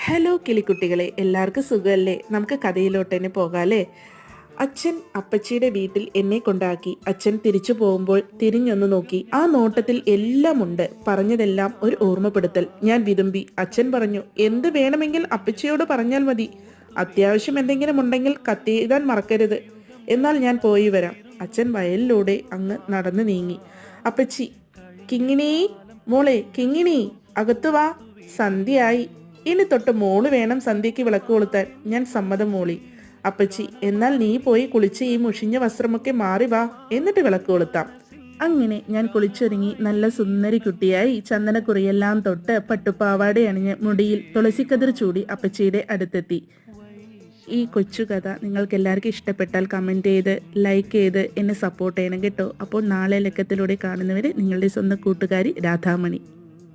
Hello കിളിക്കുട്ടികളെ, എല്ലാവർക്കും സുഖമല്ലേ? നമുക്ക് കഥയിലോട്ട് തന്നെ പോകാല്ലേ. അച്ഛൻ അപ്പച്ചിയുടെ വീട്ടിൽ എന്നെ കൊണ്ടാക്കി. അച്ഛൻ തിരിച്ചു പോകുമ്പോൾ തിരിഞ്ഞൊന്നു നോക്കി. ആ നോട്ടത്തിൽ എല്ലാം ഉണ്ട്. പറഞ്ഞതെല്ലാം ഒരു ഓർമ്മപ്പെടുത്തൽ. ഞാൻ വിതുമ്പി. അച്ഛൻ പറഞ്ഞു, എന്ത് വേണമെങ്കിൽ അപ്പച്ചിയോട് പറഞ്ഞാൽ മതി. അത്യാവശ്യം എന്തെങ്കിലും ഉണ്ടെങ്കിൽ കത്തെഴുതാൻ മറക്കരുത്. എന്നാൽ ഞാൻ പോയി വരാം. അച്ഛൻ വയലിലൂടെ അങ്ങ് നടന്നു നീങ്ങി. അപ്പച്ചി, കിങ്ങിണി മോളെ, കിങ്ങിണി അകത്തു വാ, സന്ധ്യയായി. ഇനി തൊട്ട് മോള് വേണം സന്ധ്യയ്ക്ക് വിളക്ക് കൊളുത്താൻ. ഞാൻ സമ്മതം മൂളി. അപ്പച്ചി, എന്നാൽ നീ പോയി കുളിച്ച് ഈ മുഷിഞ്ഞ വസ്ത്രമൊക്കെ മാറി വാ, എന്നിട്ട് വിളക്ക് കൊളുത്താം. അങ്ങനെ ഞാൻ കുളിച്ചൊരുങ്ങി നല്ല സുന്ദരി കുട്ടിയായി ചന്ദനക്കുറിയെല്ലാം തൊട്ട് പട്ടുപാവാട അണിഞ്ഞ് മുടിയിൽ തുളസിക്കതിർ ചൂടി അപ്പച്ചിയുടെ അടുത്തെത്തി. ഈ കൊച്ചു കഥ നിങ്ങൾക്ക് എല്ലാവർക്കും ഇഷ്ടപ്പെട്ടാൽ കമൻറ്റ് ചെയ്ത് ലൈക്ക് ചെയ്ത് എന്നെ സപ്പോർട്ട് ചെയ്യണം കേട്ടോ. അപ്പോൾ നാളെ ലക്കത്തിലൂടെ കാണുന്നവരെ നിങ്ങളുടെ സ്വന്തം കൂട്ടുകാരി രാധാമണി.